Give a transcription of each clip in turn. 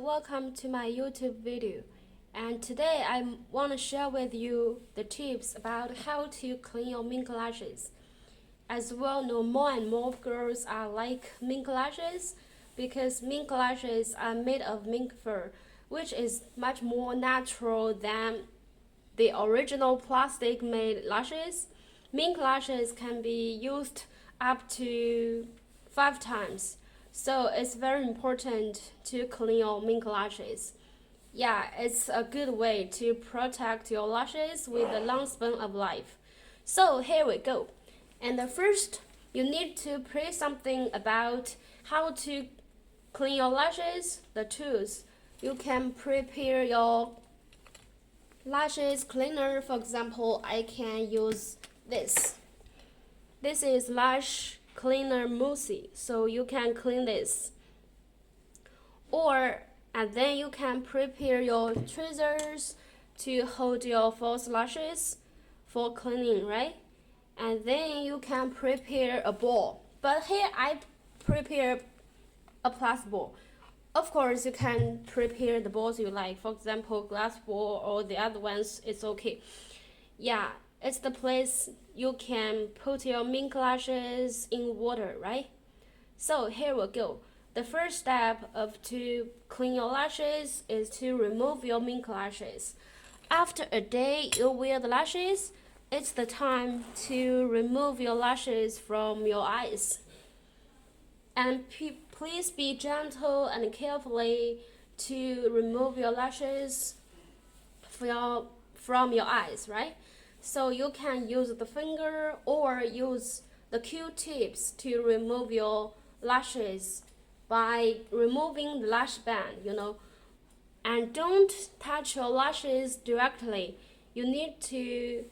welcome to my YouTube video. And today I want to share with you the tips about how to clean your mink lashes. As well know, more and more girls are like mink lashes because mink lashes are made of mink fur, which is much more natural than the original plastic made lashes. Mink lashes can be used up to 5 times. So it's very important to clean your mink lashes. Yeah, it's a good way to protect your lashes with the long span of life. So here we go. And the first, you need to pray something about how to clean your lashes, the tools. You can prepare your lashes cleaner. For example, I can use this. This is lash cleaner mousse, so you can clean this. And then you can prepare your tweezers to hold your false lashes for cleaning, right? And then you can prepare a ball. But here I prepare a plastic ball. Of course, you can prepare the balls you like. For example, glass ball or the other ones, it's okay. Yeah, it's the place you can put your mink lashes in water, right? So here we go. The first step to clean your lashes is to remove your mink lashes. After a day you wear the lashes, it's the time to remove your lashes from your eyes. And please be gentle and carefully to remove your lashes from your eyes, right? So you can use the finger or use the Q-tips to remove your lashes by removing the lash band, And don't touch your lashes directly. You need to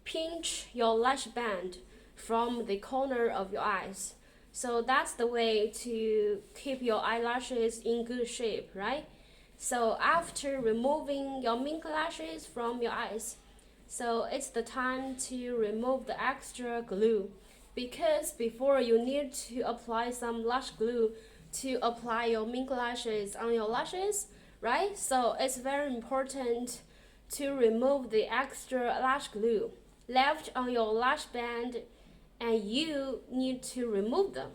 pinch your lash band from the corner of your eyes. So that's the way to keep your eyelashes in good shape, right? So after removing your mink lashes from your eyes, so it's the time to remove the extra glue, because before you need to apply some lash glue to apply your mink lashes on your lashes, right? So it's very important to remove the extra lash glue left on your lash band, and you need to remove them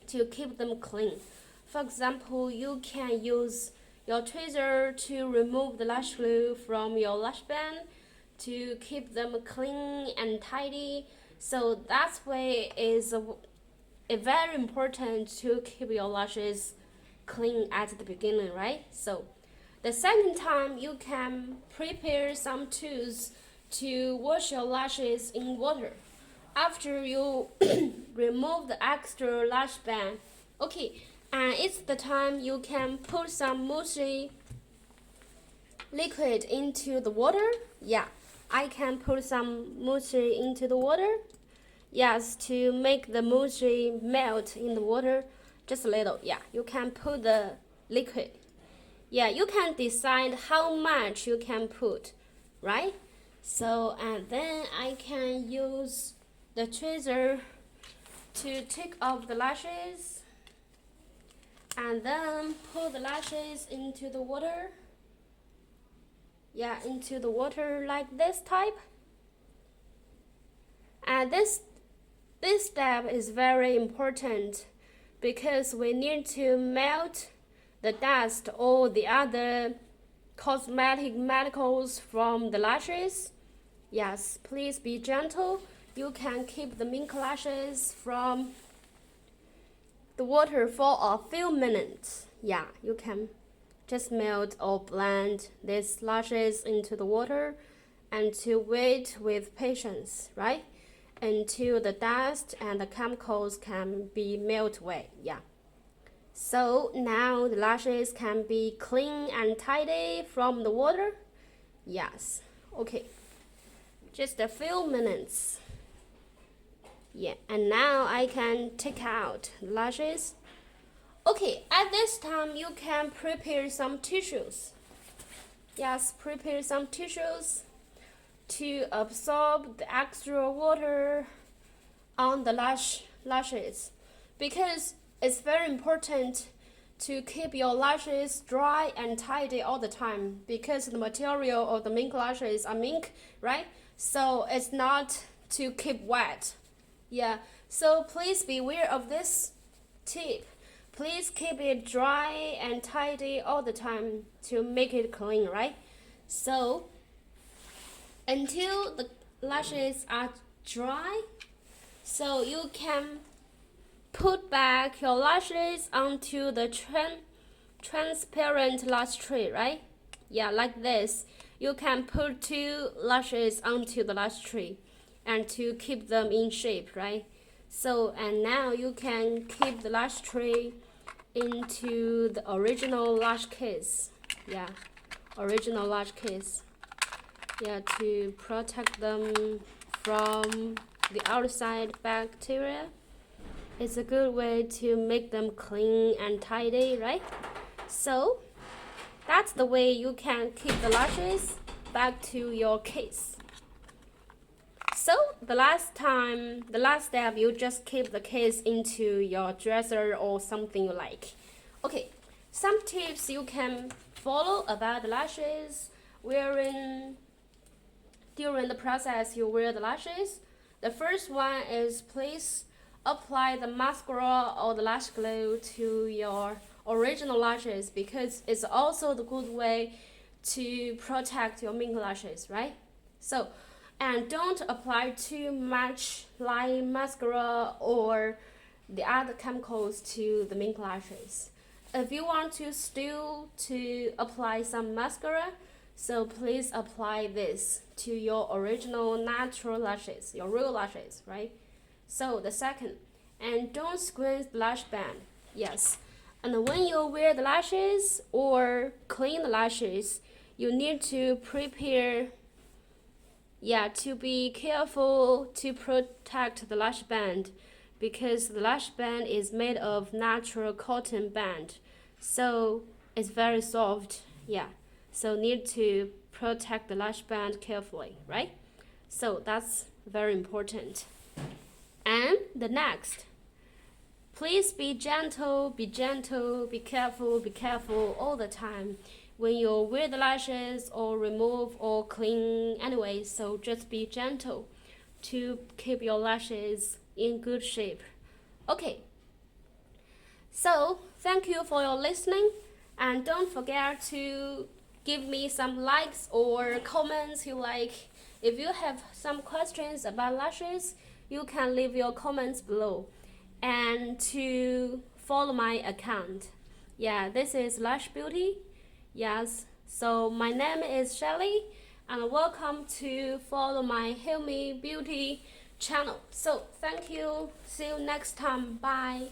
to keep them clean. For example, you can use your tweezer to remove the lash glue from your lash band to keep them clean and tidy. So that's way is very important to keep your lashes clean at the beginning, right? So the second time, you can prepare some tools to wash your lashes in water. After you remove the extra lash band, okay, and it's the time you can put some mousse liquid into the water. Yeah, I can put some mousse into the water. Yes, to make the mousse melt in the water just a little. Yeah, you can put the liquid. Yeah, you can decide how much you can put, right? So, and then I can use the tweezer to take off the lashes and then pull the lashes into the water. Yeah, into the water like this type. And this step is very important because we need to melt the dust or the other cosmetic medicals from the lashes. Yes, please be gentle. You can keep the mink lashes from the water for a few minutes. Yeah, you can just melt or blend these lashes into the water and to wait with patience, right? Until the dust and the chemicals can be melted away. Yeah. So now the lashes can be clean and tidy from the water. Yes. Okay. Just a few minutes. Yeah, and now I can take out the lashes. Okay, at this time you can prepare some tissues. Yes, prepare some tissues to absorb the extra water on the lashes, because it's very important to keep your lashes dry and tidy all the time, because the material of the mink lashes are mink, right? So it's not to keep wet. Yeah, so please be aware of this tip. Please keep it dry and tidy all the time to make it clean, right? So until the lashes are dry, so you can put back your lashes onto the transparent lash tray, right? Yeah, like this. You can put 2 lashes onto the lash tray and to keep them in shape, right? So, and now you can keep the lash tray into the original lash case. Yeah, original lash case. Yeah, to protect them from the outside bacteria. It's a good way to make them clean and tidy, right? So that's the way you can keep the lashes back to your case. So the last step, you just keep the case into your dresser or something you like. Okay, some tips you can follow about the lashes during the process you wear the lashes. The first one is please apply the mascara or the lash glue to your original lashes, because it's also the good way to protect your mink lashes, right? So, and don't apply too much like mascara or the other chemicals to the mink lashes. If you want to still to apply some mascara, so please apply this to your original natural lashes, your real lashes, right? So the second, and don't squeeze the lash band. Yes, and when you wear the lashes or clean the lashes, you need to prepare, to be careful to protect the lash band, because the lash band is made of natural cotton band, so it's very soft. Yeah, so need to protect the lash band carefully, right? So that's very important. And the next, please be gentle, be careful all the time when you wear the lashes or remove or clean anyway. So just be gentle to keep your lashes in good shape. Okay, so thank you for your listening, and don't forget to give me some likes or comments you like. If you have some questions about lashes, you can leave your comments below, and to follow my account. Yeah, this is Lash Beauty. Yes, so my name is Shelly, and welcome to follow my HeyMe Beauty channel. So thank you. See you next time. Bye.